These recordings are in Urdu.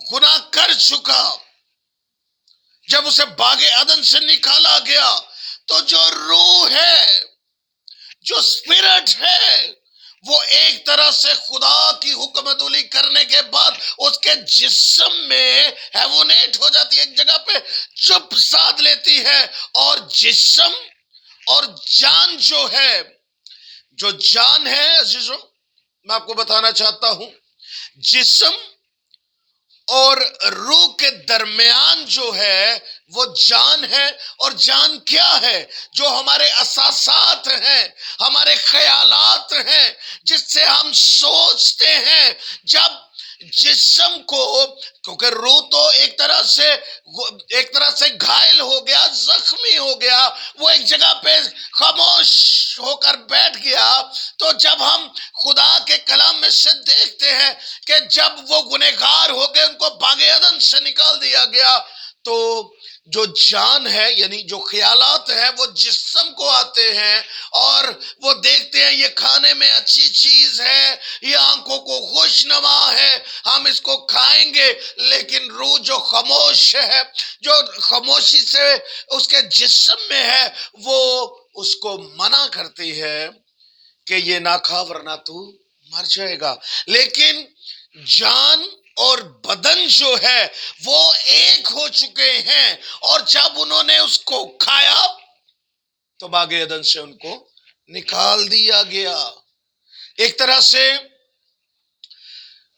گناہ کر چکا، جب اسے باغ عدن سے نکالا گیا تو جو روح ہے، جو اسپرٹ ہے، وہ ایک طرح سے خدا کی حکم عدولی کرنے کے بعد اس کے جسم میں ہیونیٹ ہو جاتی ہے، ایک جگہ پہ چپ سادھ لیتی ہے، اور جسم اور جان جو ہے، جو جان ہے عزیزوں، میں آپ کو بتانا چاہتا ہوں، جسم اور روح کے درمیان جو ہے وہ جان ہے، اور جان کیا ہے؟ جو ہمارے احساسات ہیں، ہمارے خیالات ہیں، جس سے ہم سوچتے ہیں۔ جب جسم کو، کیونکہ روح تو ایک طرح سے گھائل ہو گیا، زخمی ہو گیا، وہ ایک جگہ پہ خاموش ہو کر بیٹھ گیا، تو جب ہم خدا کے کلام میں سے دیکھتے ہیں کہ جب وہ گنہگار ہو گئے، ان کو باغ عدن سے نکال دیا گیا، تو جو جان ہے، یعنی جو خیالات ہیں، وہ جسم کو آتے ہیں اور وہ دیکھتے ہیں یہ کھانے میں اچھی چیز ہے، یہ آنکھوں کو خوشنما ہے، ہم اس کو کھائیں گے، لیکن روح جو خاموش ہے، جو خاموشی سے اس کے جسم میں ہے، وہ اس کو منع کرتی ہے کہ یہ نہ کھا ورنہ تو مر جائے گا۔ لیکن جان اور بدن جو ہے وہ ایک ہو چکے ہیں، اور جب انہوں نے اس کو کھایا تو باغ عدن سے ان کو نکال دیا گیا۔ ایک طرح سے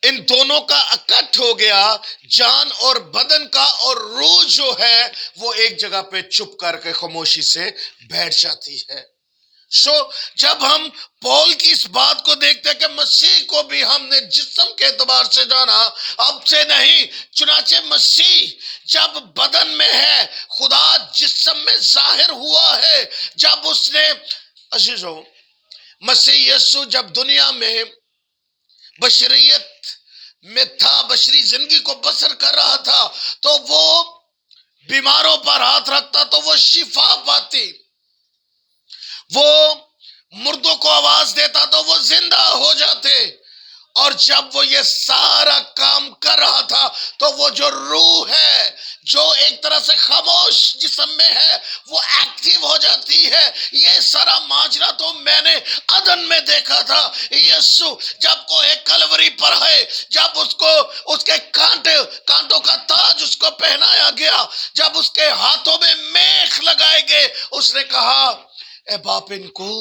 ان دونوں کا اکٹھ ہو گیا، جان اور بدن کا، اور روح جو ہے وہ ایک جگہ پہ چپ کر کے خاموشی سے بیٹھ جاتی ہے۔ جب ہم پول کی اس بات کو دیکھتے ہیں کہ مسیح کو بھی ہم نے جسم کے اعتبار سے جانا، اب سے نہیں، چنانچہ مسیح جب بدن میں ہے، خدا جسم میں ظاہر ہوا ہے، جب اس نے، عزیزوں، مسیح یسوع جب دنیا میں بشریت میں تھا، بشری زندگی کو بسر کر رہا تھا، تو وہ بیماروں پر ہاتھ رکھتا تو وہ شفا پاتی، وہ مردوں کو آواز دیتا تو وہ زندہ ہو جاتے، اور جب وہ یہ سارا کام کر رہا تھا تو وہ جو روح ہے، جو ایک طرح سے خاموش جسم میں ہے، وہ ایکٹیو ہو جاتی ہے۔ یہ سارا ماجرا تو میں نے عدن میں دیکھا تھا۔ یسوع جب کو ایک کلوری پر ہے، جب اس کو اس کے کانٹوں کا تاج اس کو پہنایا گیا، جب اس کے ہاتھوں میں میخ لگائے گئے، اس نے کہا اے باپ ان کو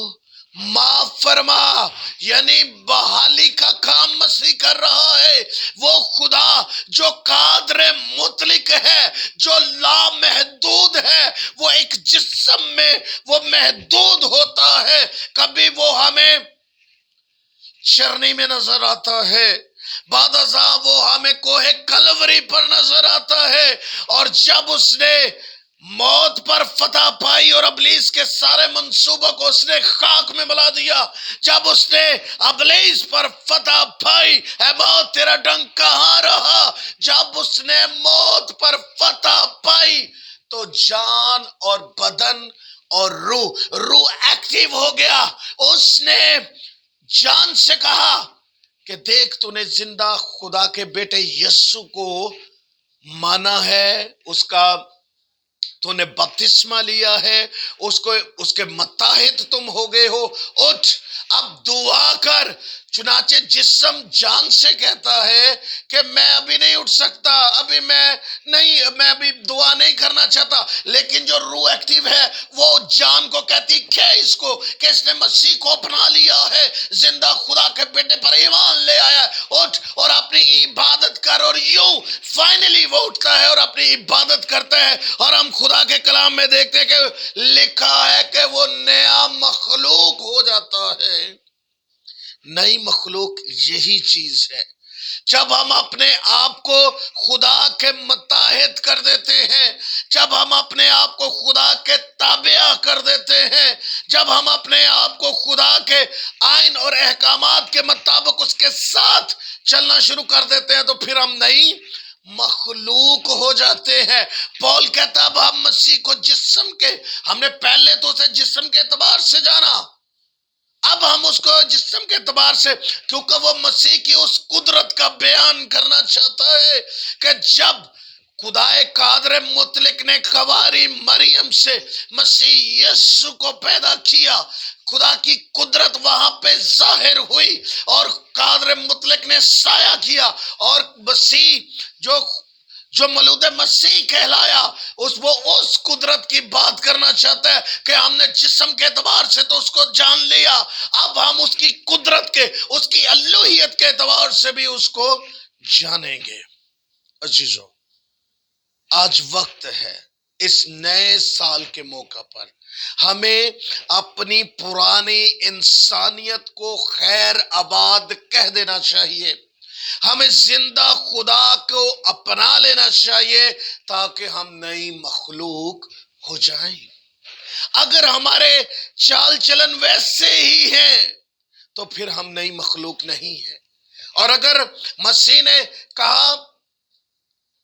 معاف فرما، یعنی بحالی کا کام مسیح کر رہا ہے۔ وہ خدا جو قادر مطلق ہے، جو لامحدود ہے، وہ ایک جسم میں وہ محدود ہوتا ہے۔ کبھی وہ ہمیں چرنی میں نظر آتا ہے، بعد ازاں وہ ہمیں کوہ کلوری پر نظر آتا ہے، اور جب اس نے موت پر فتح پائی اور ابلیس کے سارے منصوبوں کو اس نے خاک میں ملا دیا، جب اس نے ابلیس پر فتح پائی، اے موت تیرا ڈنگ کہاں رہا؟ جب اس نے موت پر فتح پائی تو جان اور بدن اور روح ایکٹیو ہو گیا۔ اس نے جان سے کہا کہ دیکھ تو نے زندہ خدا کے بیٹے یسوع کو مانا ہے، اس کا تو نے بپتسمہ لیا ہے، اس کے متحد تم ہو گئے ہو، اٹھ اب دعا کر۔ چنانچہ جسم جان سے کہتا ہے کہ میں ابھی نہیں اٹھ سکتا، میں ابھی دعا نہیں کرنا چاہتا، لیکن جو روح ایکٹیو ہے وہ جان کو کہتی کہ اس کو، کہ اس نے مسیح کو اپنا لیا ہے، زندہ خدا کے بیٹے پر ایمان لے آیا ہے، اٹھ اور اپنی عبادت کر۔ اور یوں فائنلی وہ اٹھتا ہے اور اپنی عبادت کرتا ہے، اور ہم خدا کے کلام میں دیکھتے ہیں کہ لکھا ہے کہ وہ نیا مخلوق ہو جاتا ہے۔ نئی مخلوق یہی چیز ہے، جب ہم اپنے آپ کو خدا کے متحد کر دیتے ہیں، جب ہم اپنے آپ کو خدا کے تابع کر دیتے ہیں، جب ہم اپنے آپ کو خدا کے آئین اور احکامات کے مطابق اس کے ساتھ چلنا شروع کر دیتے ہیں، تو پھر ہم نئی مخلوق ہو جاتے ہیں۔ پول کہتا اب ہم مسیح کو ہم نے پہلے تو اسے جسم کے اعتبار سے جانا، اب ہم اس کو جسم کے اعتبار سے، کیونکہ وہ مسیح کی اس قدرت کا بیان کرنا چاہتا ہے کہ جب خدائے قادر مطلق نے کواری مریم سے مسیح یسو کو پیدا کیا، خدا کی قدرت وہاں پہ ظاہر ہوئی اور قادر مطلق نے سایہ کیا، اور مسیح جو مولود مسیح کہلایا، اس قدرت کی بات کرنا چاہتا ہے کہ ہم نے جسم کے اعتبار سے تو اس کو جان لیا، اب ہم اس کی قدرت کے، اس کی الوہیت کے اعتبار سے بھی اس کو جانیں گے۔ عزیزو، آج وقت ہے اس نئے سال کے موقع پر ہمیں اپنی پرانی انسانیت کو خیر آباد کہہ دینا چاہیے، ہمیں زندہ خدا کو اپنا لینا چاہیے تاکہ ہم نئی مخلوق ہو جائیں۔ اگر ہمارے چال چلن ویسے ہی ہیں تو پھر ہم نئی مخلوق نہیں ہیں، اور اگر مسیح نے کہا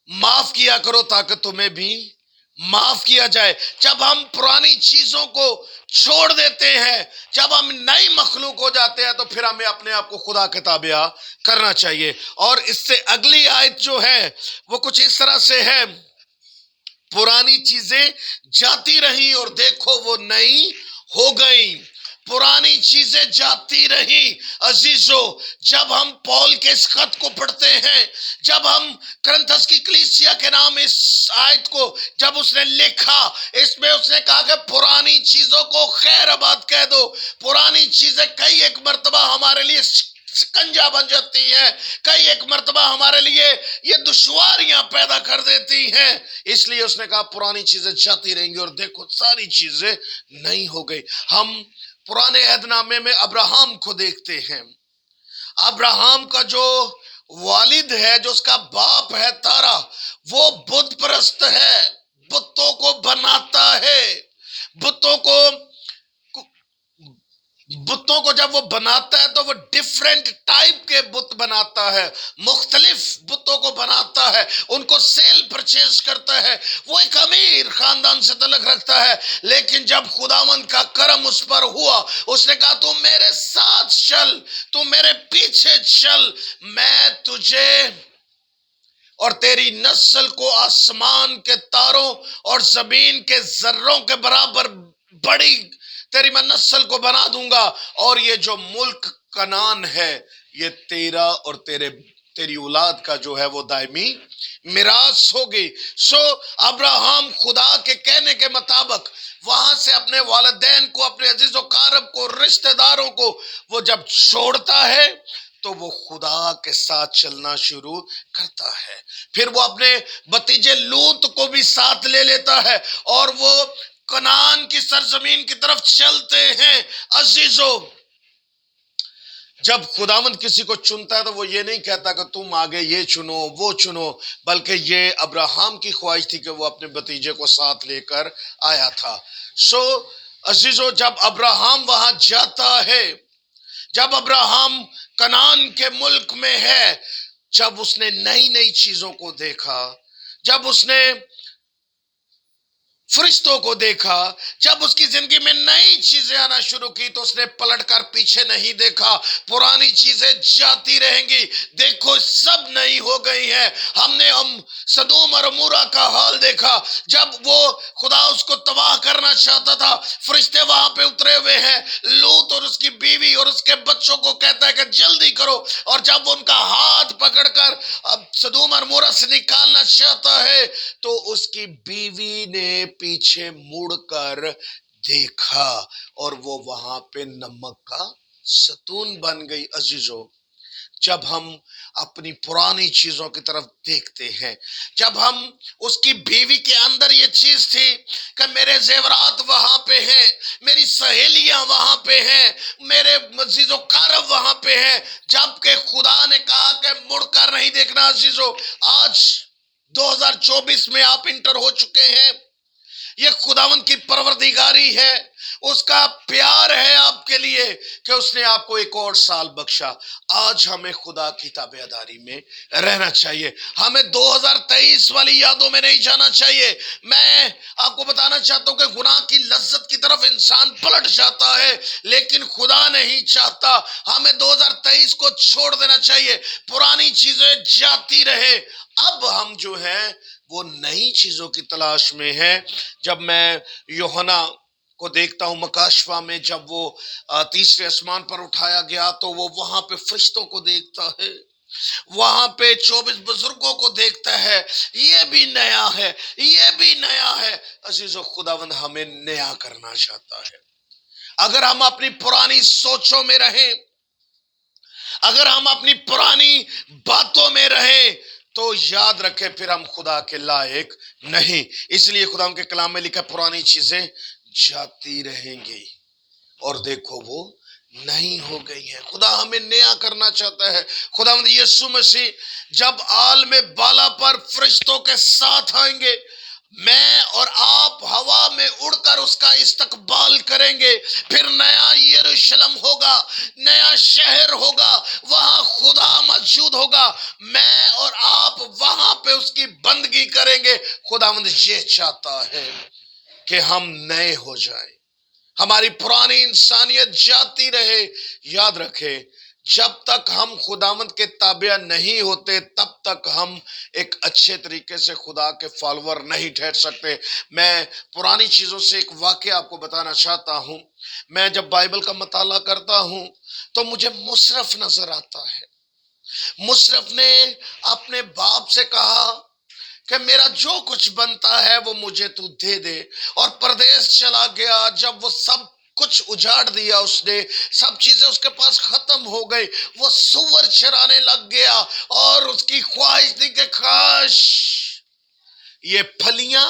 معاف کیا کرو تاکہ تمہیں بھی معاف کیا جائے، جب ہم پرانی چیزوں کو چھوڑ دیتے ہیں، جب ہم نئی مخلوق ہو جاتے ہیں، تو پھر ہمیں اپنے آپ کو خدا کے تابع کرنا چاہیے۔ اور اس سے اگلی آیت جو ہے وہ کچھ اس طرح سے ہے، پرانی چیزیں جاتی رہیں اور دیکھو وہ نئی ہو گئیں۔ پرانی چیزیں جاتی رہیں۔ عزیزو، جب ہم پول کے اس خط کو پڑھتے ہیں، جب ہم کرنتھس کی کلیسیا کے نام اس آیت کو جب اس نے لکھا، اس میں اس نے کہا کہ پرانی چیزوں کو خیر آباد کہہ دو۔ پرانی چیزیں کئی ایک مرتبہ ہمارے لیے سکنجا بن جاتی ہیں، کئی ایک مرتبہ ہمارے لیے یہ دشواریاں پیدا کر دیتی ہیں، اس لیے اس نے کہا پرانی چیزیں جاتی رہیں گی اور دیکھو ساری چیزیں نئی ہو گئی۔ ہم پرانے عہد نامے میں ابراہم کو دیکھتے ہیں۔ ابراہم کا جو والد ہے، جو اس کا باپ ہے تارا، وہ بت پرست ہے، بتوں کو بناتا ہے، بتوں کو جب وہ بناتا ہے تو وہ ڈیفرنٹ ٹائپ کے بت بناتا ہے، مختلف بتوں کو بناتا ہے، ان کو سیل پرچیز کرتا ہے۔ وہ ایک امیر خاندان سے تعلق رکھتا ہے، لیکن جب خداوند کا کرم اس پر ہوا، اس نے کہا تو میرے ساتھ چل، تو میرے پیچھے چل، میں تجھے اور تیری نسل کو آسمان کے تاروں اور زمین کے ذروں کے برابر بڑی تیری میں نسل کو بنا دوں گا، اور یہ جو ملک کنعان ہے یہ تیرا اور تیری اولاد کا جو ہے وہ دائمی میراث ہوگی۔ ابراہم خدا کے کہنے کے مطابق وہاں سے اپنے والدین کو، اپنے عزیز و قارب کو، رشتہ داروں کو وہ جب چھوڑتا ہے تو وہ خدا کے ساتھ چلنا شروع کرتا ہے۔ پھر وہ اپنے بھتیجے لوط کو بھی ساتھ لے لیتا ہے اور وہ کنعان کی سرزمین کی طرف چلتے ہیں۔ عزیزو، جب خداوند کسی کو چنتا ہے تو وہ یہ نہیں کہتا کہ تم آگے یہ چنو وہ چنو، بلکہ یہ ابراہم کی خواہش تھی کہ وہ اپنے بھتیجے کو ساتھ لے کر آیا تھا۔ عزیزو، جب ابراہم وہاں جاتا ہے، جب ابراہم کنعان کے ملک میں ہے، جب اس نے نئی چیزوں کو دیکھا، جب اس نے فرشتوں کو دیکھا، جب اس کی زندگی میں نئی چیزیں آنا شروع کی، تو اس نے پلٹ کر پیچھے نہیں دیکھا۔ پرانی چیزیں جاتی رہیں گی، دیکھو سب نئی ہو گئی ہیں۔ ہم نے سدوم اور عمورہ کا حال دیکھا، جب وہ خدا اس کو تباہ کرنا چاہتا تھا، فرشتے وہاں پہ اترے ہوئے ہیں، لوط اور اس کی بیوی اور اس کے بچوں کو کہتا ہے کہ جلدی کرو، اور جب وہ ان کا ہاتھ پکڑ کر اب سدوم اور عمورہ سے نکالنا چاہتا ہے، تو اس کی بیوی نے پیچھے مڑ کر دیکھا اور وہ وہاں پہ نمک کا ستون بن گئی۔ عزیزو، جب ہم اپنی پرانی چیزوں کی طرف دیکھتے ہیں، جب ہم اس کی بیوی کے اندر یہ چیز تھی کہ میرے زیورات وہاں پہ ہیں، میری سہیلیاں وہاں پہ ہیں، میرے عزیز و قارب وہاں پہ ہیں، جبکہ خدا نے کہا کہ مڑ کر نہیں دیکھنا۔ عزیزو، آج 2024 میں آپ انٹر ہو چکے ہیں، یہ خداوند کی پروردگاری ہے۔ اس کا پیار ہے آپ کے لیے کہ اس نے آپ کو ایک اور سال بخشا۔ آج ہمیں خدا کی تابعداری میں رہنا چاہیے، ہمیں 2023 والی یادوں میں نہیں جانا چاہیے۔ میں آپ کو بتانا چاہتا ہوں کہ گناہ کی لذت کی طرف انسان پلٹ جاتا ہے، لیکن خدا نہیں چاہتا۔ ہمیں 2023 کو چھوڑ دینا چاہیے، پرانی چیزیں جاتی رہے۔ اب ہم جو ہیں وہ نئی چیزوں کی تلاش میں ہیں۔ جب میں یوحنا کو دیکھتا ہوں مکاشفہ میں، جب وہ تیسرے آسمان پر اٹھایا گیا تو وہ وہاں پہ فرشتوں کو دیکھتا ہے، وہاں پہ 24 بزرگوں کو دیکھتا ہے۔ یہ بھی نیا ہے، یہ بھی نیا ہے۔ عزیزو، خداوند ہمیں نیا کرنا چاہتا ہے۔ اگر ہم اپنی پرانی سوچوں میں رہیں، اگر ہم اپنی پرانی باتوں میں رہیں، تو یاد رکھیں پھر ہم خدا کے لائق نہیں۔ اس لیے خدا کے کلام میں لکھا پرانی چیزیں جاتی رہیں گی اور دیکھو وہ نہیں ہو گئی ہیں۔ خدا ہمیں نیا کرنا چاہتا ہے۔ خدا یسوع مسیح جب عالم بالا پر فرشتوں کے ساتھ آئیں گے، میں اور آپ ہوا میں اڑ کر اس کا استقبال کریں گے۔ پھر نیا یروشلم ہوگا، نیا شہر ہوگا، وہاں خدا موجود ہوگا، میں اور آپ وہاں پہ اس کی بندگی کریں گے۔ خداوند یہ چاہتا ہے کہ ہم نئے ہو جائیں، ہماری پرانی انسانیت جاتی رہے۔ یاد رکھیں، جب تک ہم خداوند کے تابع نہیں ہوتے تب تک ہم ایک اچھے طریقے سے خدا کے فالوور نہیں ٹھہر سکتے۔ میں پرانی چیزوں سے ایک واقعہ آپ کو بتانا چاہتا ہوں۔ میں جب بائبل کا مطالعہ کرتا ہوں تو مجھے مصرف نظر آتا ہے۔ مصرف نے اپنے باپ سے کہا کہ میرا جو کچھ بنتا ہے وہ مجھے تو دے دے، اور پردیس چلا گیا۔ جب وہ سب کچھ اجاڑ دیا اس نے، سب چیزیں اس کے پاس ختم ہو گئی، وہ سور چرانے لگ گیا، اور اس کی خواہش تھی کہ کاش یہ پھلیاں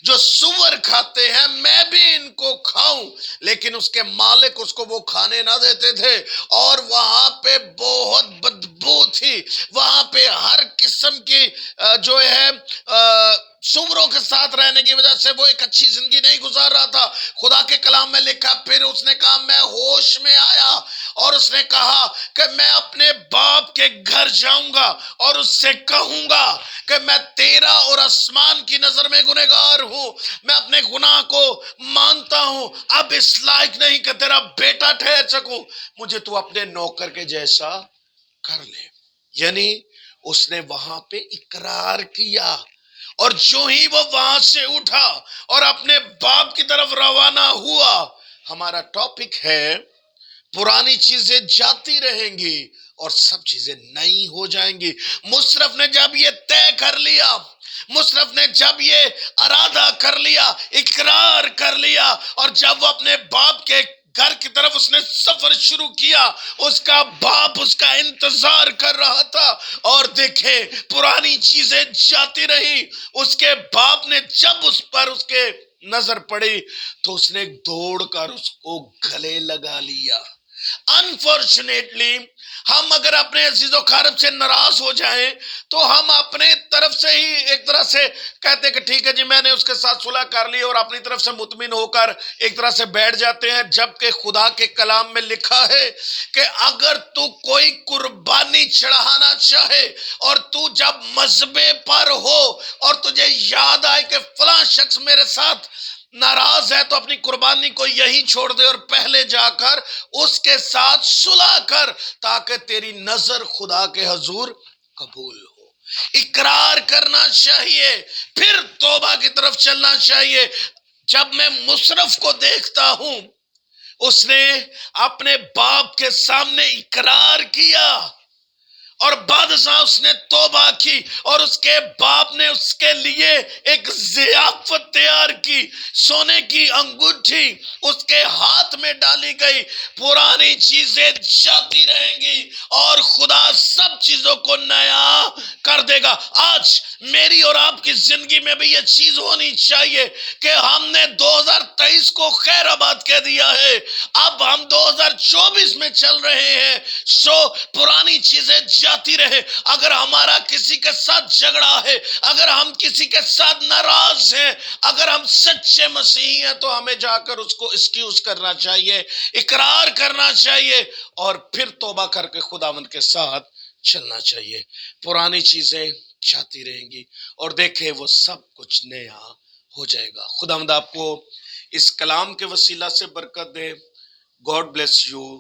جو سور کھاتے ہیں میں بھی ان کو کھاؤں، لیکن اس کے مالک اس کو وہ کھانے نہ دیتے تھے، اور وہاں پہ بہت بدبو تھی، وہاں پہ ہر قسم کی جو ہے سوروں کے ساتھ رہنے کی وجہ سے وہ ایک اچھی زندگی نہیں گزار رہا تھا۔ خدا کے کلام میں لکھا، پھر اس نے کہا میں ہوش میں آیا، اور اس نے کہا کہ میں اپنے باپ کے گھر جاؤں گا اور اس سے کہوں گا کہ میں تیرا اور آسمان کی نظر میں گنہگار ہوں، میں اپنے گناہ کو مانتا ہوں، اب اس لائق نہیں کہ تیرا بیٹا ٹھہر سکوں، مجھے تو اپنے نوکر کے جیسا کر لے۔ یعنی اس نے وہاں پہ اقرار کیا، اور جو ہی وہ وہاں سے اٹھا اور اپنے باپ کی طرف روانہ ہوا۔ ہمارا ٹاپک ہے پرانی چیزیں جاتی رہیں گی اور سب چیزیں نئی ہو جائیں گی۔ مصرف نے جب یہ طے کر لیا، مصرف نے جب یہ ارادہ کر لیا، اقرار کر لیا، اور جب وہ اپنے باپ کے گھر کی طرف اس نے سفر شروع کیا، اس کا باپ اس کا انتظار کر رہا تھا، اور دیکھیں پرانی چیزیں جاتی رہی۔ اس کے باپ نے جب اس پر اس کے نظر پڑی تو اس نے دوڑ کر اس کو گلے لگا لیا۔ انفارچونیٹلی ہم اگر اپنے عزیز و اقارب سے ناراض ہو جائیں تو ہم اپنے طرف سے ہی ایک طرح سے کہتے ہیں کہ ٹھیک ہے جی میں نے اس کے ساتھ صلح کر لی، اور اپنی طرف سے مطمئن ہو کر ایک طرح سے بیٹھ جاتے ہیں، جبکہ خدا کے کلام میں لکھا ہے کہ اگر تو کوئی قربانی چڑھانا چاہے اور تو جب مذبے پر ہو اور تجھے یاد آئے کہ فلاں شخص میرے ساتھ ناراض ہے، تو اپنی قربانی کو یہی چھوڑ دے اور پہلے جا کر اس کے ساتھ صلح کر، تاکہ تیری نظر خدا کے حضور قبول ہو۔ اقرار کرنا چاہیے، پھر توبہ کی طرف چلنا چاہیے۔ جب میں مصرف کو دیکھتا ہوں، اس نے اپنے باپ کے سامنے اقرار کیا، اور بعد ازاں اس نے توبہ کی، اور اس کے باپ نے اس کے لیے ایک ضیافت تیار کی، سونے کی انگوٹھی اس کے ہاتھ میں ڈالی گئی۔ پرانی چیزیں جاتی رہیں گی اور خدا سب چیزوں کو نیا کر دے گا۔ آج میری اور آپ کی زندگی میں بھی یہ چیز ہونی چاہیے کہ ہم نے 2023 کو خیر آباد کہہ دیا ہے، اب ہم 2024 میں چل رہے ہیں، سو پرانی چیزیں جاتی رہے۔ اگر ہمارا کسی کے ساتھ جھگڑا ہے، اگر ہم کسی کے ساتھ ناراض ہیں، اگر ہم سچے مسیحی ہیں، تو ہمیں جا کر اس کو ایکسکیوز کرنا چاہیے، اقرار کرنا چاہیے، اور پھر توبہ کر کے خداوند کے ساتھ چلنا چاہیے۔ پرانی چیزیں جاتی رہیں گی اور دیکھیں وہ سب کچھ نیا ہو جائے گا۔ خداوند آپ کو اس کلام کے وسیلہ سے برکت دے۔ God bless you.